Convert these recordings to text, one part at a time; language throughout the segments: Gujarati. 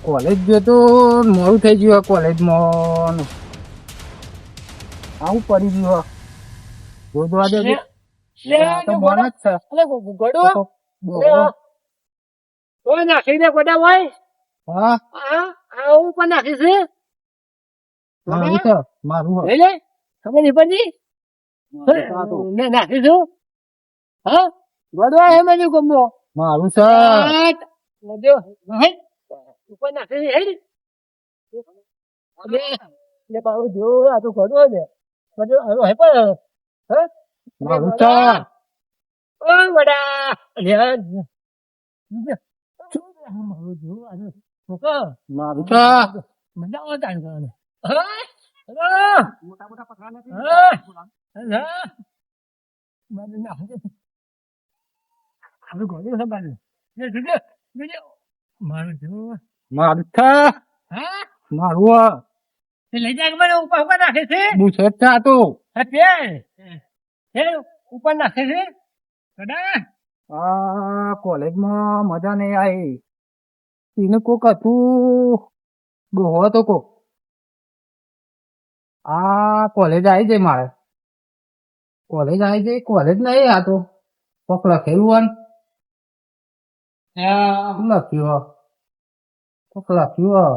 કોલેજ ગયો તો મોડું થઈ ગયું કોલેજમાં આવું પડી ગયું ગોદવા દે તો મોન જ છે નાખી દે ગોડા ભાઈ. હા આવું પણ નાખી છે. મારું છે મારું લઈ લે ખબર નહીં પડતી. નાખીશું હા ગોડવા હે મેં ગમો મારું છે ઉપર નાખી હે ને પાછું જો આ તો ગોડવો ને બધું હે પણ હે મારું છે ઓ વડા મારું છે મજા આવે મોટા મોટા પકડા મારું મારું છે મારું લઈ જાય મને ઉપર ઉપર નાખે છે બુસટ છે આ તો ઉપર નાખે છે આ કોલેજમાં મજા નહીં આવી એને કોક હતું ડોહો હતો કોક આ કોલેજ આવી જાય મારે કોલેજ આવી જાય કોલેજ નહીં આ તો કોક લખેલું લખ્યું કોક લખ્યું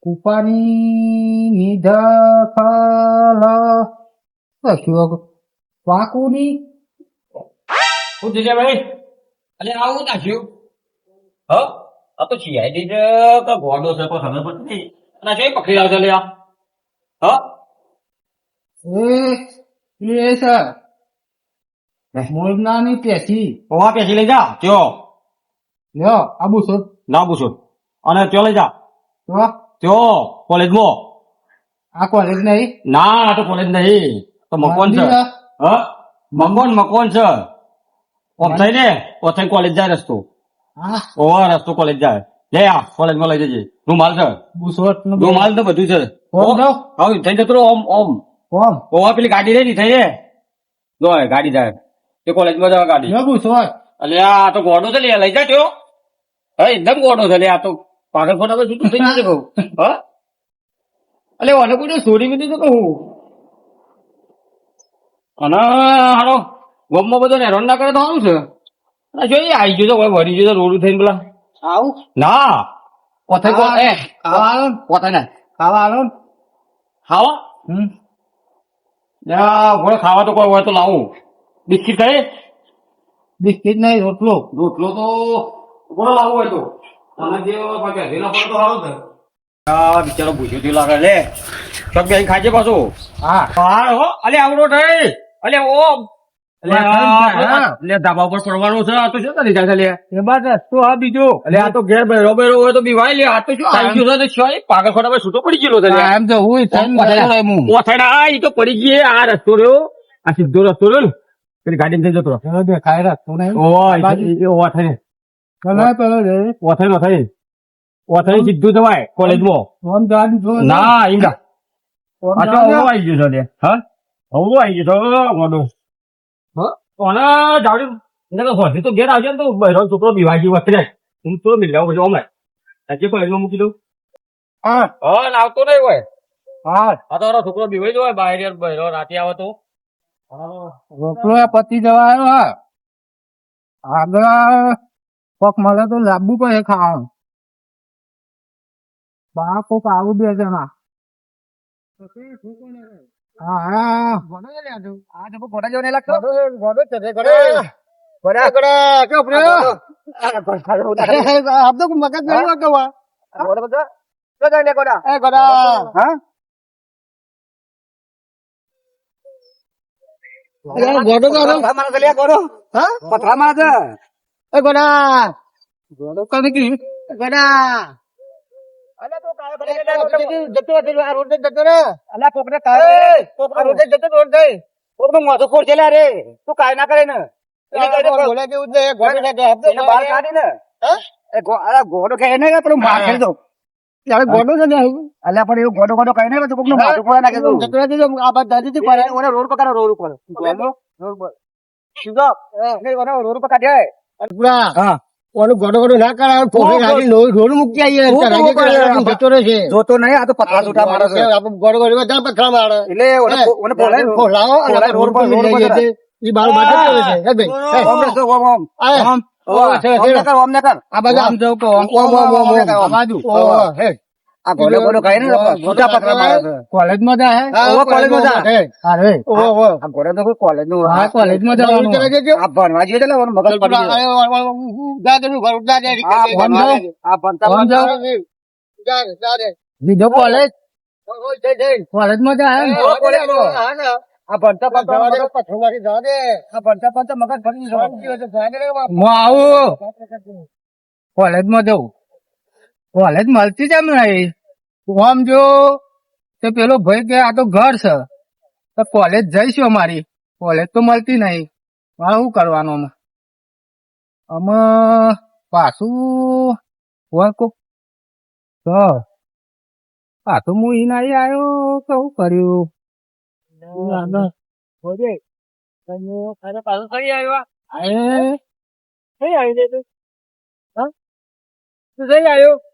કૂપાની નિધખલ લખ્યું વાકુની શું છે ભાઈ? અરે આવું નાખ્યું હ આ તો CID છે કે ગોડો છે કોઈ ખબર પડતી નહીં. અને આ જોઈ પકડી લાવજો લે આ એ સર મોરનાની પેસી ઓવા પેસી લઈ જા ત્યો લ્યો આબુ છો ના પૂછો અને ત્યો લઈ જા તો ત્યો કોલેજમાં આ કોલેજ નહીં ના આ તો કોલેજ નહીં તો મકોન છે હ મકોન છે ઓમ થઈને કોલેજ જાય રસ્તો હા ઓવા રસ્તો કોલેજ જાય લે આ કોલેજમાં લઈ જજે રૂમાલ છે બુસોટ નું રૂમાલ તો બધું છે ઓમ જો હા થઈ જતો ઓમ ઓમ ઓમ ઓવા પેલી ગાડી રહી થઈ રે જો ગાડી જાય તે કોલેજમાં જવા ગાડી જો બુસોટ અલે આ તો ગોડો છે લે લઈ જા ત્યો હા એકદમ ગોડો છે લે આ તો પાગલ ફોટા પર છૂટું થઈ જશે કહું હા અલે ઓને કોઈ સ્ટોરી મીધી તો કહું અને હારો ગમમાં બધો ને હેરાન ના કરે તો સારું છે અને જોઈએ આવી ગયો તો કોઈ વળી ગયો તો રોડ થઈને પેલા આવું ના પોતે એ ખાવા આલો ને પોતે ને ખાવા આલો ને ખાવા ઘોડે ખાવા તો કોઈ હોય તો લાવું બિસ્કીટ ખાઈ બિસ્કીટ નહીં રોટલો રોટલો તો ઘોડો લાવવો હોય તો અને જે વેલા પડે તો સારું છે આ બિચારો ભૂસ્યું લાગે લે સબ બેન ખાજે પાછું હા હા હો અલે આવડો થઈ અલે ઓમ લે ધાબા ઉપર પડવાનું છે આ તો શું કરી જાય લે એમાં રસ્તો આ બીજો અલે આ તો ઘેર બેરો બેરો હોય તો બીવાય લે આ તો શું આવી ગયો છે શું પાગલ ખોટા પર છૂટો પડી ગયેલો છે એમ તો હું ઓથડા ઈ તો પડી ગઈ આ રસ્તો રહ્યો આ સીધો રસ્તો રહ્યો ને પેલી ગાડી થઈ જતો દેખાય રસ્તો નહીં ઓથડે કલાક પેલો રે ઓથડે સીધું જવાય કોલેજમાં ઓમ ગાડી જો ના ઈંડા આ તો ઓવો આવી ગયો છે લે હા ઓવો આવી ગયો છે મોડો કોને જાવડી એને હોધી તો ઘેર આવજો ને તો બહેરો છોકરો બીવાજી વખતે હું તો મિલ જાવ પછી ઓમે આજે કોલેજમાં મૂકી દઉં હા હા આવતો નહીં હોય હા આ તો છોકરો બીવાઈ જવાય બહાર બહેરો રાતે આવે તો રોટલો પતી જવા આવ્યો હા આગળ કોક મળે તો લાંબુ પડે ખાવાનું બા કોક આવું બે જણા હા હા ગોડા જેવો નહીં લાગતો ગોડો છે ગોડા કે આપણે આપ તો મગજ નહીં લાગતો ગોડા બધા તો જાય ને ગોડા એ ગોડા હા ગોડો મારા લે ગોડો હા પથરા મારા છે એ ગોડા ગોડો કને કી ગોડા અલા તો કાય બને જતો આ રોડ જતો રે અલા કોકને કાય કોક રોડ જતો રોડ દે કોક નો મોઢું ફોડ ચલા રે તું કાય ના કરે ને એટલે બોલે કે ઉદે ગોડો ને કે હબતો બાર કાઢી ને હે એ ગોડો કહે ને પેલું માર કરી દો ત્યારે ગોડો છે ને અલ્યા પણ એવું ગોડો કહે ને તો કોક નો મોઢું ફોડ નાખે દો જતો રે આ બાદ દાદી થી પડે ઓને રોડ પકડો રોડ ઉપર ગોડો રોડ પર સીધો ને ઓને રોડ પર કાઢે પૂરા હા ઓલું ગોડો ગોડો ના કરાવે પોખરી નાખી રોડ મૂકી આવીએ જતો રહે છે જોતો નહીં આ તો પતલા છૂટા મારે છે ગોડો ગોડો બધા પથરા મારે એટલે ઓને ફોલાવો અને રોડ પર લઈ જઈએ એ બાર બાજુ છે હે ભાઈ ઓમ બેસો ઓમ ઓમ આ ઓમ ને કર આ બાજુ આમ જાવ કો ઓમ આ બાજુ હે આ ગોડો ગોડો ખાઈ ને છૂટા પતલા મારે છે કોલેજ માં જાય કોલેજમાં જા અરે આ ગોડો તો કોઈ કોલેજ નું હા કોલેજ માં જવાનું આ ભણવા જોઈએ એટલે ઓનું મગજ પડી ગયું આ ભણતા લીધો કોલેજ કોલેજ માં જાય આ ભણતા મગજ ફરી હું આવું કોલેજ માં જવું કોલેજ મળતી જ એમ નહીં આમ જો તો પેલો ભાઈ કે આ તો ઘર છે તો કોલેજ જઈશું અમારી કોલેજ તો મળતી નહીં મારે શું કરવાનું અમે પાછું હોય કોક તો પાછું હું ઈ નાઈ આવ્યો તો શું કર્યું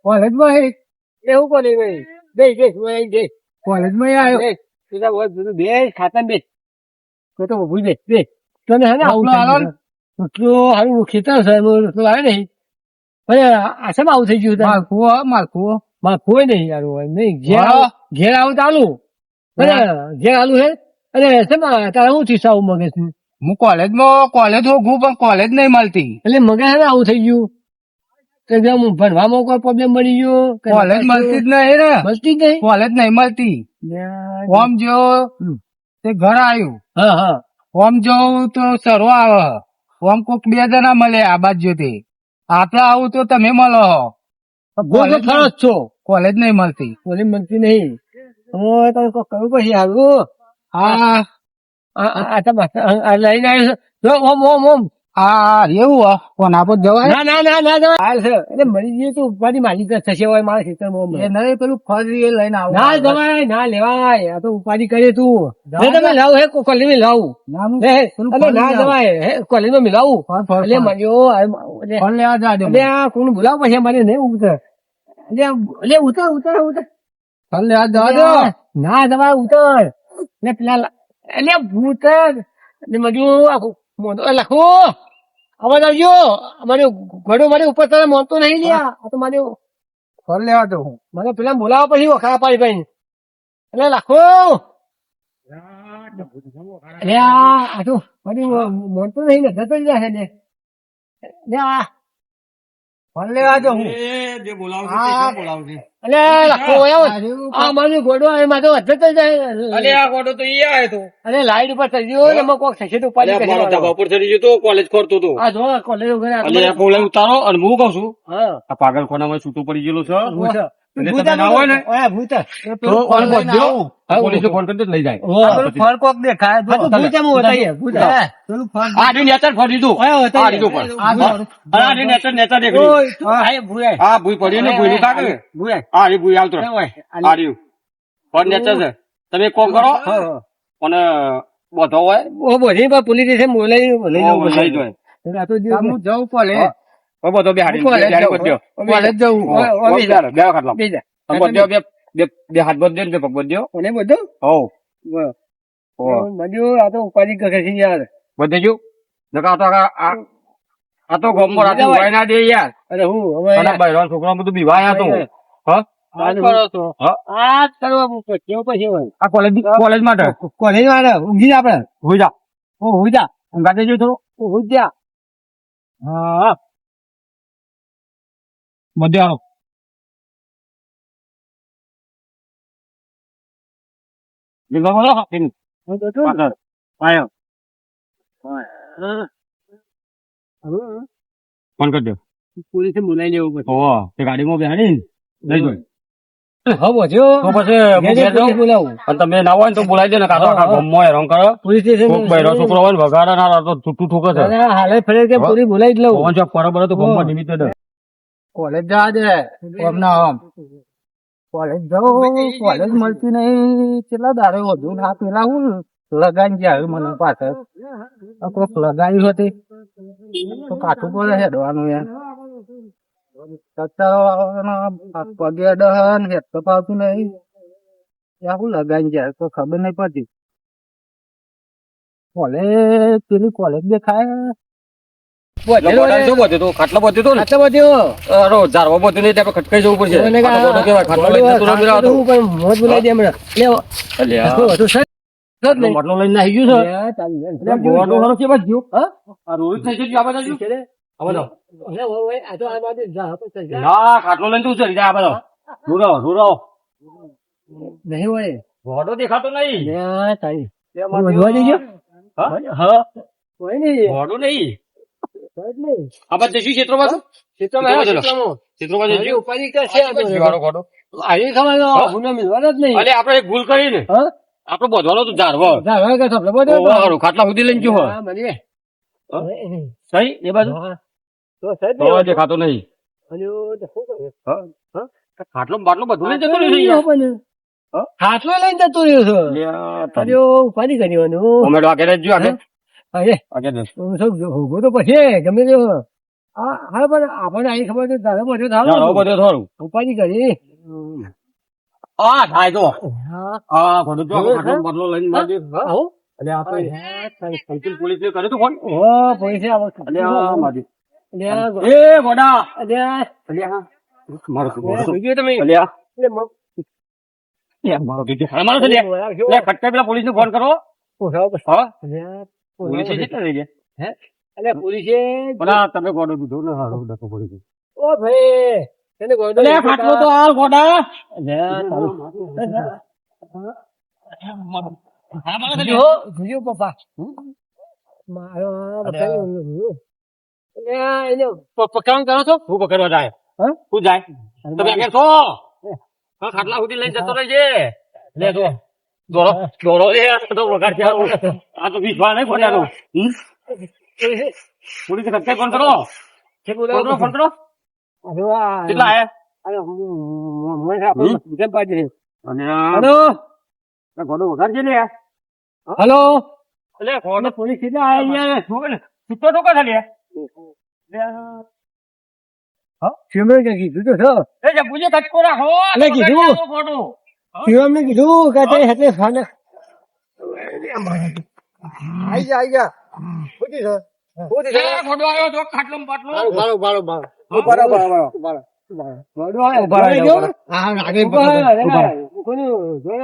કોલેજ માં એવું કોને ભાઈ બે કોલેજ માં આવ્યો બે ખાતા બે તો ભૂલ દે બે તને હે ને રોટલો આલો ને. રોટલો હારું ખેતર છે રોટલો આવે નહીં પણ આસામાં આવું થઈ ગયું માલખું માં કોઈ નહીં યાર હોય નહીં હા. ઘેર આવું તો આલું ઘેર આલુ હે અને શેમાં તારે શું થયું સાવું મગજ હું કોલેજ હોગું પણ કોલેજ નહીં મળતી એટલે મગજ હે ને આવું થઈ ગયું તો જેમ ભણવામાં કોઈ પ્રોબ્લેમ બની ગયો કોલેજ મળતી જ નહીં ને મળતી જ નહીં કોલેજ નહીં મળતી ઓમ જો તે ઘર આવ્યું હા હા ઓમ જો તો સરો આવે ઓમ કોક 2 જણા મળે આ બાજુ થી આટલા આવું તો તમે મળો ગોળ ખરો જ છો કોલેજ નહીં મળતી કોલેજ મળતી નહીં હવે તમે કોઈ કરવું પછી હારું હા લઈને આવ્યો છો ઓમ ઓમ ઓમ આ એવું કોના પર જવાય ના ના ના ના જવાય છે એટલે મળી જઈએ તો ઉપાધિ માલિક જ થશે હોય મારા ખેતરમાં એ નહીં પેલું ફરી એ લઈને આવું ના જવાય ના લેવાય આ તો ઉપાધિ કરે તું તમે લાવ હે કોલેજ માં લાવું ના જવાય હે કોલેજ માં મિલાવું એટલે મળ્યો ફોન લેવા જાજો એટલે આ કોણ બોલાવ પછી મને નહીં ઉતર એટલે ઉતર ઉતર ઉતર ફોન લેવા જાજો ના જવાય ઉતર ને પેલા એટલે ઉતર ને મળ્યું આખું મોટો લખો અવાજ આવજો અમારે ઘડો મારે ઉપર તને મોનતો નહીં લ્યા આ તો મારે ફોન લેવા જો મને પેલા બોલાવો પછી વખા પાડી ભાઈ એટલે લખો એટલે આ તો મારી મોનતો નહીં ને જતો જ રહે ને આ ફોન લેવા જો હું જે બોલાવશે તે બોલાવશે એટલે લખો આ મારું ઘોડો એમાં તો વધતો જાય અલે આ ગોડો તો ઈ આયો તો અરે લાઈટ ઉપર થઈ ગયો ને એમાં કોક થશે તો અલે મારો ધાબા ઉપર ચડી ગયો તો કોલેજ કરતો તો આ જો કોલેજ વગર અલે આ બોલે ઉતારો અને હું કહું છું હા આ પાગલખાનામાં છૂટો પડી ગયેલો છે એટલે ભૂત તમે ના હોય ને ઓય ભૂત તો ફોન કરજો પોલીસે ફોન કરી લઈ જાય ફળ કોક દેખાય જો ભૂત એમ બતાઈએ ભૂત પેલું ફળ આ ડી નેચર ફરી દીધું આ દીધું પણ આ ડી નેચર નેચર દેખડી આય ભૂય આ ભૂઈ પડી ને ભૂઈ નું કાકે ભૂય આ રી ભૂઈ આવતો આ રહ્યું ફોન નેચર છે તમે એક કામ કરો અને બધો હોય ઓ બોલી પર પોલીસ સ્ટેશન બોલાઈ લઈ જાય આ તો હું જઉં પડે ઓ બધો બે હાડી કોલેજ બે જવું. કોલેજ જવું બે ખાટલા બધો બે હાથ બધો ને બે પગ બધો ઓને બધું હો બધું આ તો ઉપાધિ કરે છે યાર બધે જો નકા તો આ તો ગોમો રાતે ઉભાઈ ના દે યાર અરે હું હવે અને બૈરો છોકરા બધું બીવાયા તો હા આ કરવા કેવું પછી હોય આ કોલેજ માટે કોલેજ વાળા ઊંઘી જા આપડે હોઈ જા હોઈ જા ઊંઘાતે જો થોડું હોઈ જા હા બધે આવો લીધો બોલો પાછળ પાયો ફોન કરી દો પોલીસે બોલાવી લેવું પડે ઓહો તે ગાડીમાં બેહાડી લઈ જોઈ હવે જો તો પછી હું ઘેર જાઉં. બોલાવું અને તમે ના હોય ને તો બોલાવી દે ને કાં તો આખા ગામમાં હેરાન કરો પોલીસ સ્ટેશન કોક બૈરો છોકરો હોય ને વગાડે ના તો છૂટું ઠોકે છે હાલે ફરે કે પૂરી બોલાવી જ લઉં પવન ચોક બરોબર તો ગામમાં નિમિત્તે દે કોલેજ જવા દે ઓમ ના ઓમ કોલેજ જવું કોલેજ મળતી નહીં કેટલા દાડે વધુ ના પેલા હું લગાઈ ગયા મને પાછળ કોક લગાવી હતી તો કાઠું પડે હેડવાનું યાર પગે અડહન હેત તો પાવતું નહીં ત્યાં શું લગાઈ જાય તો ખબર નહીં પડતી કોલેજ પેલી કોલેજ દેખાય શું બધું તું ખાટલા બધું તું ને ઝારવા બધું નહીં આપણે ખટકાઈ જવું પડશે ખાટલો કેવાય ખાટલો લઈને જતો રહ્યો પેલો હતો. માટલો લઈને નાહી ગયું છે ગોળો હારો કે બાજુ આ રોજ થઈ ગયું આ બાજુ આ બાજુ ના ખાટલો લઈને તું ચડી જા આ બાજુ રૂરાવો નહીં હોય ગોળો દેખાતો નહીં હા ગોળો નહીં આ બાજુ જઈશું ક્ષેત્રો બાજુ ક્ષેત્રો બાજુ અલે આપડે એક ભૂલ કરી ને આપડે બધવાનો તો ઝારવા ખાટલા સુધી લઈને ગયો સહી એ બાજુ તો દેખાતો નહીં ખાટલો બાટલો બધું લઈ જતો નહીં હાથલો લઈને જતું રહ્યો ઉપાધિ કર્યો અમે વાગે રહેજો આગળ તો પછી ગમે તે હા પણ આપણને અહીં ખબર દાદા બધું બધું થોડું ઉપાધિ કરી હા થાય તો હા બધું જો ખાટલો બાટલો લઈને મારી એટલે આપણે પોલીસ ને કર્યું તું ફોન પોલીસે એટલે આ મારી એ ગોડા મારો તમે મારો ખટકા પેલા પોલીસ ને ફોન કરો પોલીસે કેટલા થઈ ગયા પોલીસે તમે ગોડો દીધો ને હારો ડકો પડી ગયો ઓ ભાઈ એને ગોડો ખાટલો તો હાલ ગોડા જોયું પપ્પા મારો એને પકડવાનું કરો છો હું પકડવા જાય હું જાય તમે આગળ છો ખાટલા સુધી લઈને જતો રહેજે લે તો દોડો લે તો વગાડ છે આ તો વિશ્વાસ નહીં ફોટાનો પોલીસ ખટકે ફોન કરો ફોન કરો કેટલા અને ગોડો વગાડ છે લે હલો એટલે ગોડો પોલીસ કેટલા આયા છૂટો તો કા લે શિવમે કીધું તો છો એ જબુજે કટકો રાખો એટલે કીધું શિવમને કીધું કે તે એટલે ખાને આઈ જા ખોટી છે ગોડો આવ્યો તો ખાટલો પાટલો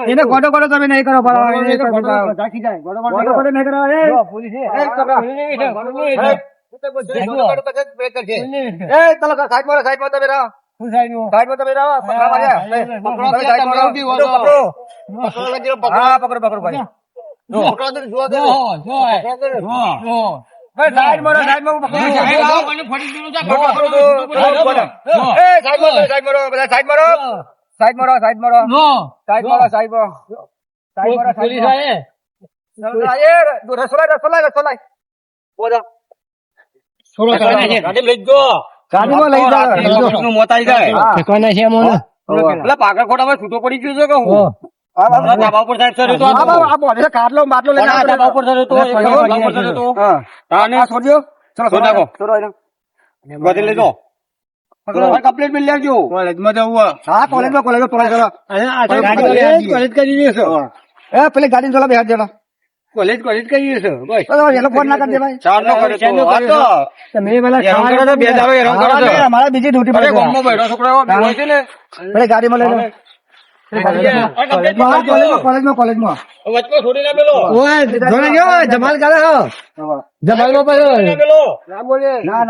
એને ગોડો ગોડો તમે નહીં કરો પાગળ ખોટા છૂટો પડી ગયો છે કે હું ધાબા ઉપર સાહેબ સર કાટલો બાટલો ધાબા ઉપર સર બધી લઈ દો કમ્પ્લીટ બિલ લેજો કોલેજમાં જવું હા કોલેજમાં કોલેજ કરી દેશો પેલી ગાડી ચોલા બે હાથ જણા કોલેજ કરી દેશો એનો ફોન ના કરી દે ભાઈ ચાર નો કર્યો તમે પેલા બે દાડો હેરાન કરો છો અમારા બીજી ડ્યુટી પર બેઠો છોકરાઓ હોય છે ને પેલી ગાડીમાં લઈ લો કોલેજમાં વચમાં છોડી ના પેલો જમાલ કરે જમાલ માં પેલો ના